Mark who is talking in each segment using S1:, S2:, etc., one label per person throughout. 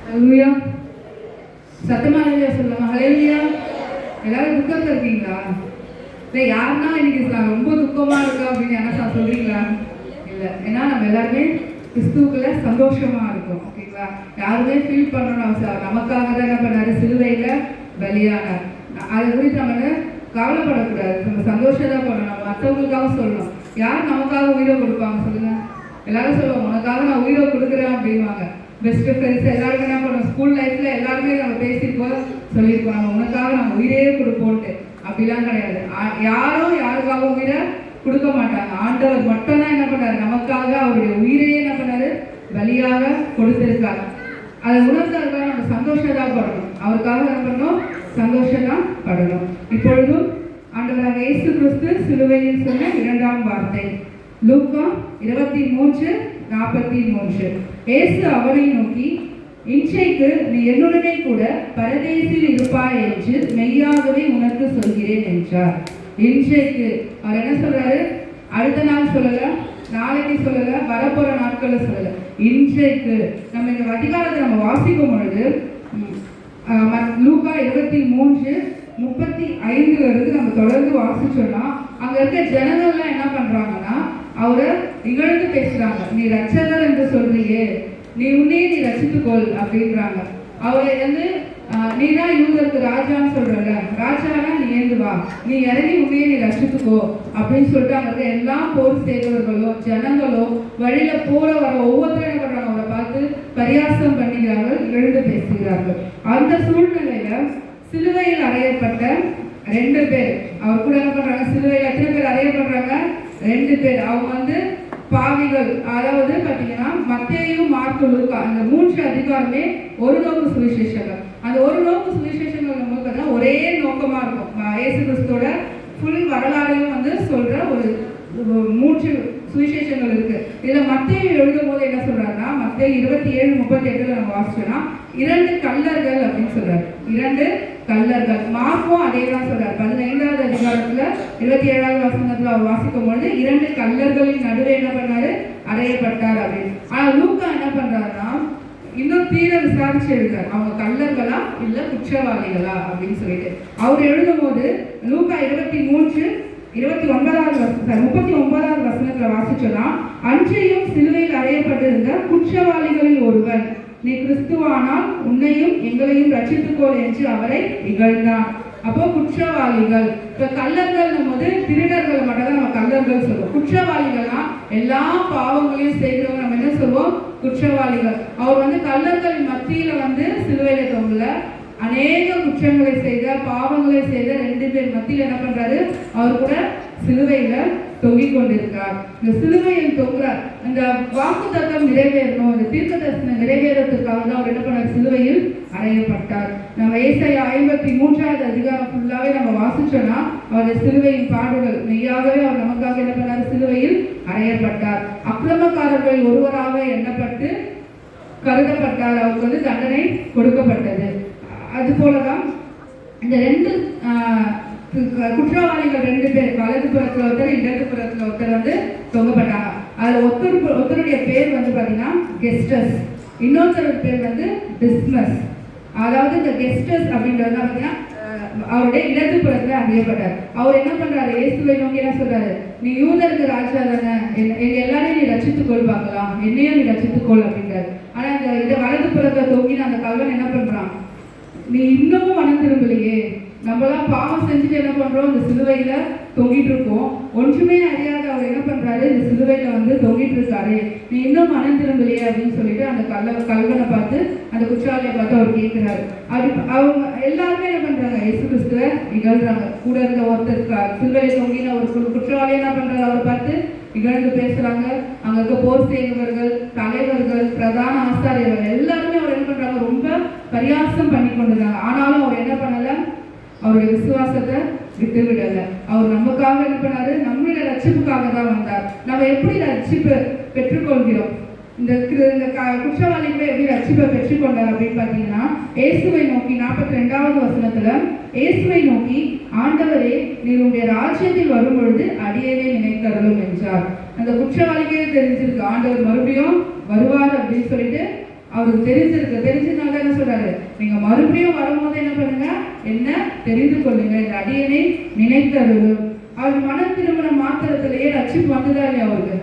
S1: ஹல்லேலூயா. சத்தமா ஹல்லேலூயா சொல்லுங்க. ஹல்லேலூயா. எல்லாரும் துக்கத்துல இருக்கீங்களா? இல்லை யாருன்னா இன்னைக்கு ரொம்ப துக்கமா இருக்கா அப்படின்னு யாரா சொல்றீங்களா? இல்லை, ஏன்னா நம்ம எல்லாருமே கிறிஸ்துவுக்குள்ள சந்தோஷமா இருக்கும். ஓகேங்களா? யாருமே ஃபீல் பண்ணணும் அவசியம். நமக்காக தான் என்ன பண்ணாரு? சிலுவையில பலியானார். அதை குறித்து நம்ம கவலைப்படக்கூடாது. நம்ம சந்தோஷம் தான் பண்ணணும். நம்ம மற்றவங்களுக்காக சொல்லணும். யார் நமக்காக உயிரை கொடுப்பாங்க சொல்லுங்க? எல்லாரும் சொல்லுவாங்க, உனக்காக நான் உயிரை கொடுக்குறேன் அப்படின்வாங்க. பெஸ்ட் ஃப்ரெண்ட்ஸ் எல்லாருமே என்ன பண்ணுவோம்? ஸ்கூல் லைஃப்ல எல்லாருமே நம்ம பேசியிருக்கோம், சொல்லியிருக்கோம், நம்ம உனக்காக நம்ம உயிரே கொடுப்போன்ட்டு. அப்படிலாம் கிடையாது. யாரும் யாருக்காக உயிரை கொடுக்க மாட்டாங்க. ஆண்டவர் மட்டும்தான் என்ன பண்ணாரு? நமக்காக அவருடைய உயிரையே என்ன பண்ணாரு? பலியாக கொடுத்திருக்காரு. அதை உணர்ந்ததுக்காக நம்ம சந்தோஷம் தான் படணும். அவருக்காக என்ன பண்ணணும்? சந்தோஷம் தான் படணும். இப்பொழுதும் ஆண்டவராக இயேசு கிறிஸ்து சிலுவையில் சொன்ன இரண்டாம் வார்த்தை லூக்கா 23:43. இயேசு அவனை நோக்கி, இன்றைக்கு நீ என்னுடனே கூட பரதேசில் இருப்பாய் என்று மெய்யாகவே உனக்கு சொல்கிறேன் என்றார். இன்றைக்கு அவர் என்ன சொல்றாரு? அடுத்த நாள் சொல்லல, நாளைக்கு சொல்லல, வரப்போற நாட்களை சொல்லல. இன்றைக்கு நம்ம இந்த அதிகாரத்தை நம்ம வாசிக்கும் பொழுது லூக்கா 23:35 நம்ம தொடர்ந்து வாசிச்சோம்னா, அங்க இருக்க ஜனங்கள்லாம் என்ன பண்றாங்கன்னா அவரை இகழ்ந்து பேசுறாங்க. நீ ரட்சகர் என்று சொல்றியே, நீ உன்னையே நீ ரட்சித்துக்கொள் அப்படின்றாங்க. அவரை வந்து நீ தான் யூதருக்கு ராஜான்னு சொல்றல, ராஜானா நீ ஏந்து வா, நீ இறங்கி உன்னையே நீ ரட்சித்துக்கோ அப்படின்னு சொல்லிட்டு அங்க இருக்க எல்லா போர் செய்தவர்களோ ஜனங்களோ வழியில போற வர ஒவ்வொருத்தரும் என்ன பண்றாங்க? அவரை பார்த்து பரியாசம் பண்ணுகிறார்கள், இகழ்ந்து பேசுகிறார்கள். அந்த சூழ்நிலையில சிலுவையில் அறையப்பட்ட 2 பேர் அவர் கூட என்ன பண்றாங்க? சிலுவையில் எத்தனை பேர் அறையப்படுறாங்க? 2 பேர். அவங்க வந்து பாவிகள். அதாவது பார்த்தீங்கன்னா மத்தேயு, மார்க்கு, லூக்கா அந்த 3 அதிகாரமே ஒரு நோக்கு சுவிசேஷங்கள். அந்த ஒரு நோக்கு சுவிசேஷங்கள் பார்த்தா ஒரே நோக்கமா இருக்கும். இயேசு கிறிஸ்துவோட ஃபுல் வரலாறையும் வந்து சொல்ற ஒரு 3 சுவிசேஷங்கள் இருக்கு. இதுல மத்தேயு எழுதும் போது என்ன சொல்றாருன்னா, மத்தேயு 27:38 நம்ம வாசிச்சோம்னா 2 கள்ளர்கள் அப்படின்னு சொல்றாரு. 2 கள்ளர்கள். மார்க்கும் அதே தான் சொல்றாரு. 15வது அதிகாரத்துல 27வது வசனத்துல அவர் வாசிக்கும் பொழுது 2 கள்ளர்களின் நடுவே என்ன பண்ணாரு? அறையப்பட்டார் அப்படின்னு. ஆனா லூக்கா என்ன பண்றாருன்னா இன்னும் தீர விசாரிச்சு எழுதுறாரு, அவங்க கள்ளர்களா இல்ல குற்றவாளிகளா அப்படின்னு சொல்லிட்டு. அவர் எழுதும் போது லூக்கா 39வது வசனத்துல வாசிச்சோம்னா, அன்றையும் சிலுவையில் அறையப்பட்டிருந்த குற்றவாளிகளில் ஒருவன், நீ கிறிஸ்துவானால் உன்னையும் எங்களையும் ரட்சித்துக்கொள் என்று அவரை இகழ்ந்தான். அப்போ குற்றவாளிகள். இப்ப கள்ளர்கள் போது திருடர்கள் மட்டும் தான் நம்ம கள்ளர்கள் சொல்லுவோம். குற்றவாளிகள்னா எல்லா பாவங்களையும் செய்கிறவங்க நம்ம என்ன சொல்லுவோம்? குற்றவாளிகள். அவர் வந்து கள்ளர்களின் மத்தியில வந்து சிலுவையில தொங்கல, அநேக குற்றங்களை செய்த பாவங்களை செய்த 2 பேர் மத்தியில் என்ன பண்றாரு? அவர் கூட சிலுவையில தொங்கிக் கொண்டிருக்கிறார். இந்த சிலுவையில் தொங்குறார். இந்த வாக்கு தத்தம் நிறைவேறணும், இந்த தீர்க்க தரிசனம் நிறைவேறதுக்காக தான் அவர் என்ன பண்ணார்? சிலுவையில் அறையப்பட்டார். நம்ம ஏசாயா 53வது அதிகாரம் ஃபுல்லாவே நம்ம வாசிச்சோம்னா அவருடைய சிலுவையின் பாடுகள் மெய்யாகவே அவர் நமக்காக என்ன பண்ணார்? சிலுவையில் அறையப்பட்டார். அக்கிரமக்காரர்கள் ஒருவராக எண்ணப்பட்டு கருதப்பட்டார். அவருக்கு வந்து தண்டனை கொடுக்கப்பட்டது. அது போலதான் இந்த 2 குற்றவாளிகள் 2 பேர், வலது புறத்துல ஒருத்தர், இடது புறத்துல ஒருத்தர் வந்து தொங்கப்பட்டாங்க. அதுல ஒருத்தருடைய பேர் வந்து பாத்தீங்கன்னா கெஸ்டஸ், இன்னொருத்தர் பேர் வந்து டிஸ்மஸ். அதாவது இந்த கெஸ்டஸ் அப்படின்றது பாத்தீங்கன்னா அவருடைய இடது புறத்துல அறியப்பட்டார். அவர் என்ன பண்றாரு? இயேசுவை நோக்கி என்ன சொல்றாரு? நீ யூதருக்கு ராஜா தானே, எங்க எல்லாரையும் நீ ரட்சித்துக்கொள், பார்க்கலாம், என்னையும் நீ ரட்சித்துக்கொள் அப்படின்றாரு. ஆனா இந்த வலது புறத்தை தொங்கின அந்த கல்வன் என்ன பண்றான்? நீ இன்னமும் மனம் திரும்பலையே, நம்மளாம் பாவம் செஞ்சுட்டு என்ன பண்றோம்? இந்த சிலுவையில தொங்கிட்டு இருக்கோம். ஒன்றுமே அறியாத அவர் என்ன பண்றாரு? இந்த சிலுவையில வந்து தொங்கிட்டு இருக்காரு, நீ இன்னும் மனம் திரும்பலையே அப்படின்னு சொல்லிட்டு அந்த கல்வனை பார்த்து, அந்த குற்றவாளியை பார்த்து அவர் கேட்கிறாரு. அது அவங்க எல்லாருமே என்ன பண்றாங்க? இயேசு கிறிஸ்துவை இகழ்றாங்க. கூட இருந்த ஒருத்தர் சிலுவையில தொங்கின ஒரு குற்றவாளியை என்ன பண்றாரு? அவரை பார்த்து இகழ்ந்து பேசுறாங்க. அங்க இருக்க போர் செய்தவர்கள், தலைவர்கள், பிரதான ஆசாரியர்கள் எல்லாருமே அவர் என்ன பண்றாங்க? ரொம்ப பரியாசம் பண்ணி கொண்டிருந்தாங்க. ஆனாலும் அவர் என்ன பண்ணல? அவருடைய விசுவாசத்தை விட்டு விடல. அவர் நமக்காக என்ன பண்ணாரு? நம்மளுடைய ரட்சிப்புக்காக தான் வந்தார். நம்ம எப்படி ரட்சிப்பு பெற்றுக்கொள்கிறோம்? இந்த குற்றவாளிகளை எப்படி ரட்சிப்பை பெற்றுக்கொண்டார் அப்படின்னு பார்த்தீங்கன்னா, இயேசுவை நோக்கி 42வது வசனத்துல இயேசுவை நோக்கி, ஆண்டவரே, நீர் உடைய ராஜ்யத்தில் வரும் பொழுது அடியேனே நினைத்தருளும் என்றார். அந்த குற்றவாளிக்கே தெரிஞ்சிருக்கு ஆண்டவர் மறுபடியும் வருவார் அப்படின்னு சொல்லிட்டு அவருக்கு தெரிஞ்சிருக்கு. தெரிஞ்சதுனால சொல்றாரு, நீங்க மறுபடியும் வரும்போது என்ன பண்ணுங்க, என்ன தெரிந்து கொள்ளுங்க, இந்த அடியனை நினைத்தருளும். அவர் மனம் திரும்பின மாத்திரத்திலேயே ரட்சிப்பு வந்ததா இல்லையா அவருக்கு?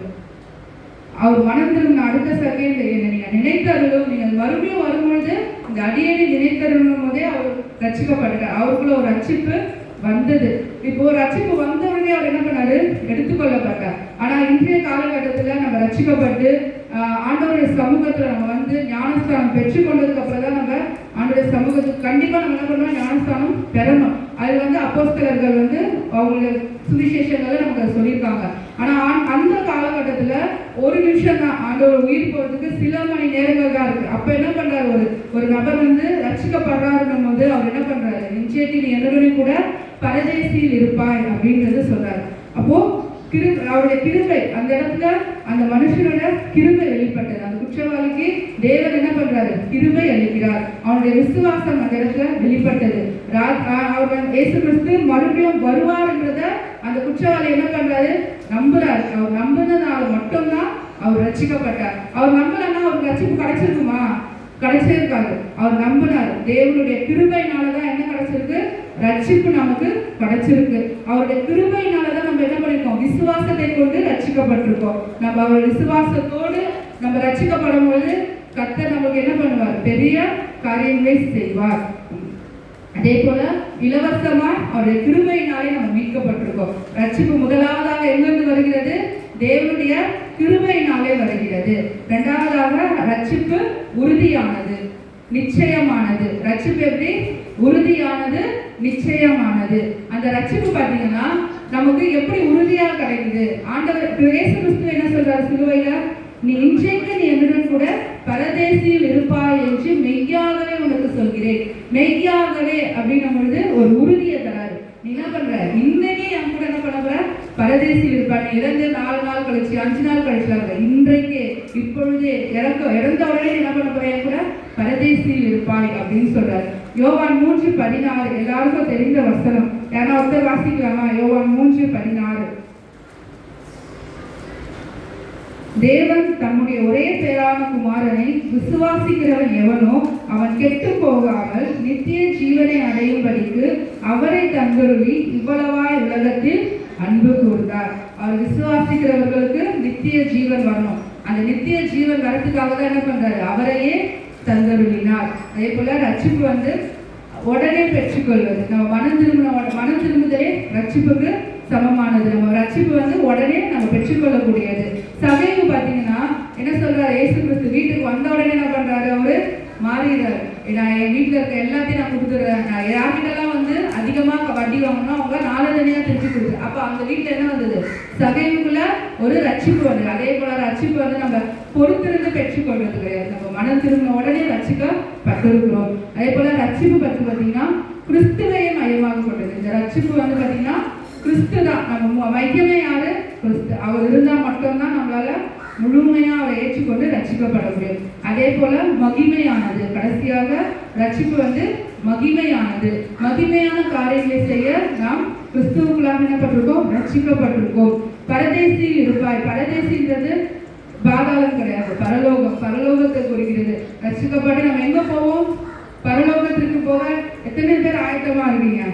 S1: அவர் மனம் திரும்பின அடுத்த செகண்ட் என்ன நீங்க நினைத்தருளும், நீங்க மறுபடியும் வரும்பொழுது இந்த அடியனை நினைத்தருளும் போதே அவர் ரட்சிக்கப்பட்டார். அவருக்குள்ள ஒரு ரட்சிப்பு வந்தது. இப்போ ரட்சிப்பு வந்த உடனே அவர் என்ன பண்ணாரு, எடுத்துக்கொள்ளப்பட்டார். ஆனா இன்றைய காலகட்டத்துல நம்ம ரட்சிக்கப்பட்டு ஆண்டவருடைய சமூகத்துல நம்ம வந்து ஞானஸ்தானம் பெற்றுக்கொண்டதுக்கு அப்புறம் தான் நம்ம ஆண்டவருடைய சமூகத்துக்கு கண்டிப்பா நம்ம என்ன பண்ணணும், ஞானஸ்தானம் பெறணும். அது வந்து அப்போஸ்தலர்கள் வந்து அவங்க சுவிசேஷங்களை நமக்கு சொல்லியிருக்காங்க. ஆனா அந்த காலகட்டத்துல ஒரு நிமிஷம் தான் ஆண்டவர் உயிர் போறதுக்கு சில மணி நேரங்கள் தான் இருக்கு. அப்ப என்ன பண்றாரு, ஒரு நபர் வந்து ரட்சிக்கப்படுறாருன்னும் போது அவர் என்ன பண்றாரு, நிச்சயத்தில் நீ என்னுடன் கூட பரதேசியில் இருப்பாய் அப்படின்றது சொல்றாரு. அப்போ அவருடைய கிருபை அந்த இடத்துல அந்த மனுஷனோட கிருபை வெளிப்பட்டது. அந்த குற்றவாளிக்கு தேவன் என்ன பண்றாரு, கிருபை அளிக்கிறார். அவனுடைய விசுவாசம் அந்த இடத்துல வெளிப்பட்டது. அவர் இயேசு கிறிஸ்து மறுபடியும் வருவார்ன்றத அந்த குற்றவாளி என்ன பண்றாரு, நம்புறாரு. அவர் நம்பினதால மட்டும்தான் அவர் ரட்சிக்கப்பட்டார். அவர் நம்பலன்னா அவருக்கு ரட்சிப்பு கிடைச்சிருக்குமா? கிடைச்சிருக்காரு. அவர் நம்பினார். தேவனுடைய கிருபையினாலதான் என்ன கிடைச்சிருக்கு, ரட்சிப்பு நமக்கு கிடைச்சிருக்கு. அவருடைய கிருபையினாலதான் நம்ம என்ன பண்ணிருக்கோம், விசுவாசத்தை கொண்டு ரட்சிக்கப்பட்டிருக்கோம். நம்ம அவருடைய விசுவாசத்தோடு நம்ம ரட்சிக்கப்படும் பொழுது கர்த்தர் நமக்கு என்ன பண்ணுவார், பெரிய காரியங்களை செய்வார். அதே போல இலவசமா அவருடைய கிருபையினாலே நம்ம மீட்கப்பட்டிருக்கோம். ரட்சிப்பு முதலாவதாக எங்கிருந்து வருகிறது, தேவனுடைய கிருபையினாலே வருகிறது. இரண்டாவதாக ரட்சிப்பு உறுதியானது, நிச்சயமானது. ரட்சிப்பு எப்படி உறுதியானது, நிச்சயமானது. அந்த ரட்சிப்பு பார்த்தீங்கன்னா நமக்கு எப்படி உறுதியா கிடைக்குது, ஆண்டவர் இயேசு கிறிஸ்து என்ன சொல்றாரு சிலுவையில, நீ இன்றைக்கு நீ என்னுடன் கூட பரதேசியில் இருப்பாய் என்று மெய்யாகவே உனக்கு சொல்கிறேன். மெய்யாகவே அப்படின்னும் பொழுது ஒரு உறுதியை தராரு. நீ என்ன பண்ற, இன்னைக்கு என் கூட என்ன பண்ண போற, பரதேசியில் இருப்பாய். நீ இறந்து 4 நாள் கழிச்சு 5 நாள் கழிச்சு இன்றைக்கு இப்பொழுதே இறந்த உடனே என்ன பண்ண போற, என் கூட பரதேசியில் இருப்பாய் அப்படின்னு சொல்றாரு. யோவான் 3:16 எல்லாருக்கும் தெரிந்த வசனம். யாரா ஒருத்தர் வாசிக்கலாமா? யோவான் 3:16. தேவன் தம்முடைய ஒரே பேரான குமாரனை விசுவாசிக்கிறவன் எவனோ அவன் கெட்டு போகாமல் நித்திய ஜீவனை அடையும்படிக்கு அவரை தந்தருளி இவ்வளவாய் உலகத்தில் அன்பு கூர்ந்தார். அவர் விசுவாசிக்கிறவர்களுக்கு நித்திய ஜீவன் வரணும். அந்த நித்திய ஜீவன் வரத்துக்காக தான் என்ன பண்றாரு, அவரையே தந்தருளினார். அதே போல ரட்சிப்பு வந்து உடனே பெற்றுக்கொள்வது. நம்ம மனம் திரும்புதலே ரட்சிப்புக்கு சமமானது. நம்ம ரட்சிப்பு வந்து உடனே நம்ம பெற்றுக்கொள்ளக்கூடியது. சகைவு பார்த்தீங்கன்னா என்ன சொல்றாரு, இயேசு கிறிஸ்து வீட்டுக்கு வந்த உடனே என்ன பண்றாரு, அவரு மாறிடுறாரு. நான் என் வீட்டில் இருக்க எல்லாத்தையும் நான் கொடுத்துடுறேன். நான் யார்கிட்டலாம் வந்து அதிகமாக வட்டி வாங்கணும் அவங்க 4 தனியாக திருப்பி கொடுத்து. அப்போ அந்த வீட்டில் என்ன வந்தது, சகைவுக்குள்ள ஒரு ரட்சிப்பு வந்தது. அதே போல ரட்சிப்பு வந்து நம்ம பொறுத்திருந்து பெற்றுக்கொள்வது கிடையாது. நம்ம மனம் திரும்பின உடனே ரட்சிக்கப்பட்டிருக்கிறோம். அதே போல ரட்சிப்பு பற்றி பார்த்தீங்கன்னா கிறிஸ்துவையே மையமாக கொண்டது. இந்த ரட்சிப்பு வந்து பார்த்தீங்கன்னா கிறிஸ்து தான். நம்ம மையமே யாரு, கிறிஸ்து. அவர் இருந்தால் மட்டும்தான் நம்மளால முழுமையா அவரை ஏற்றுக்கொண்டு ரட்சிக்கப்பட முடியும். அதே போல மகிமையானது. கடைசியாக ரட்சிப்பு வந்து மகிமையானது. மகிமையான காரியங்களை செய்ய நாம் கிறிஸ்துவுக்குள்ளாக என்னப்பட்டிருக்கோம், ரட்சிக்கப்பட்டிருக்கோம். பரதேசியில் இருப்பாய். பரதேசின்றது பாதாளம் கிடையாது, பரலோகம். பரலோகத்தை குறிக்கிறது. ரட்சிக்கப்பட்டு நம்ம எங்க போவோம், பரலோகத்திற்கு போக எத்தனை பேர் ஆயத்தமா இருக்கீங்க?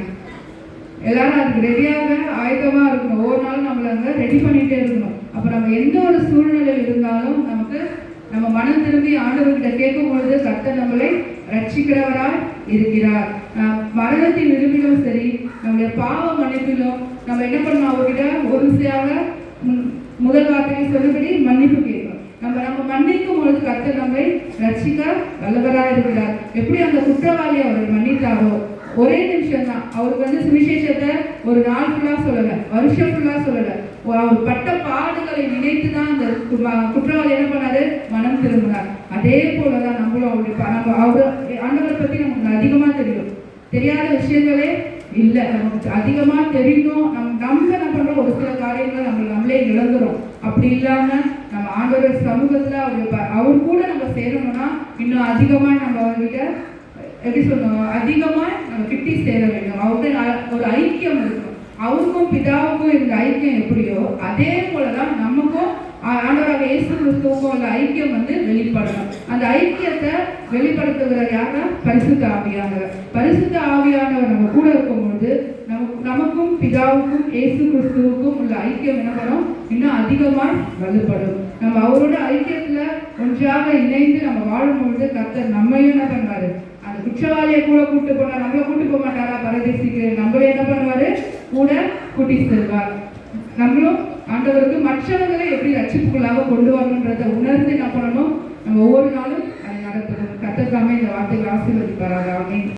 S1: எல்லாரும் அதுக்கு ரெடியாக ஆயத்தமா இருக்கணும். ஒவ்வொரு நாளும் நம்மள அங்க ரெடி பண்ணிட்டே இருக்கணும். அப்ப நம்ம எந்த ஒரு சூழ்நிலையில் இருந்தாலும் நமக்கு நம்ம மனம் திரும்பி ஆண்டவர்கிட்ட கேட்கும் பொழுது கர்த்தர் நம்மளை ரட்சிக்கிறவராய் இருக்கிறார். மரணத்தின் விரும்பிலும் சரி, நம்முடைய பாவ மன்னிப்பிலும் நம்ம என்ன பண்ணணும், அவர்கிட்ட ஒரு விசையாக முதல் வார்த்தையை சொன்னபடி மன்னிப்பு கேட்கணும். நம்ம மன்னிக்கும் பொழுது கர்த்தர் நம்மை ரட்சிக்க வல்லவராக இருக்கிறார். எப்படி அந்த குற்றவாளியை அவர் மன்னித்தாரோ, ஒரே நிமிஷம் தான். அவருக்கு வந்து சுவிசேஷத்தை ஒரு நாள் ஃபுல்லா சொல்லல, வருஷம் ஃபுல்லா சொல்லல. அவர் பட்ட பாடுகளை நினைத்து தான் அந்த குற்றவாளி என்ன பண்ணாரு, மனம் திரும்பினார். அதே போலதான் நம்மளும் அவர் ஆண்டவரை பத்தி நமக்கு அதிகமா தெரியும். தெரியாத விஷயங்களே இல்லை, நமக்கு அதிகமா தெரியும். நம்ம என்ன பண்றோம், ஒரு சில காரியங்களை நம்மளே இழந்துரும். அப்படி இல்லாம நம்ம ஆண்டவர் சமூகத்துல அவர் கூட நம்ம சேரணும்னா இன்னும் அதிகமா நம்ம அவர்கிட்ட எப்படி சொல்லணும், அதிகமா நம்ம கிட்டி சேர வேண்டும். அவர்கிட்ட ஒரு ஐக்கியம் இருக்கணும். அவருக்கும் பிதாவுக்கும் இருந்த ஐக்கியம் எப்படியோ அதே போலதான் நமக்கும் ஆண்டவராக இயேசு கிறிஸ்துவுக்கும் உள்ள ஐக்கியம் வந்து வெளிப்படணும். அந்த ஐக்கியத்தை வெளிப்படுத்துகிற யாருன்னா பரிசுத்த ஆவியானவர். பரிசுத்த ஆவியானவர் நம்ம கூட இருக்கும்பொழுது நமக்கும் பிதாவுக்கும் இயேசு கிறிஸ்துவுக்கும் உள்ள ஐக்கியம் என்ன பண்ணும், இன்னும் அதிகமாக வலுப்படும். நம்ம அவரோட ஐக்கியத்துல ஒன்றாக இணைந்து நம்ம வாழும்பொழுது கர்த்தர் நம்மையும் என்ன பண்ணுவாரு, அந்த குற்றவாளியை கூட கூட்டு போனா நம்மளை கூட்டு போக மாட்டாரா பரதேசிக்கு, நம்மளும் என்ன பண்ணுவாரு கூட கூட்டி செல்வார். நம்மளும் ஆண்டவருக்கு மற்றவர்களை எப்படி ரட்சிப்புக்குள்ளாக கொண்டு வரணுன்றதை உணர்ந்து என்ன பண்ணணும், நம்ம ஒவ்வொரு நாளும் அதை நடத்தணும். கர்த்தர் தாமே இந்த வார்த்தைகளை ஆசீர்வதிப்பாராக. ஆமென்.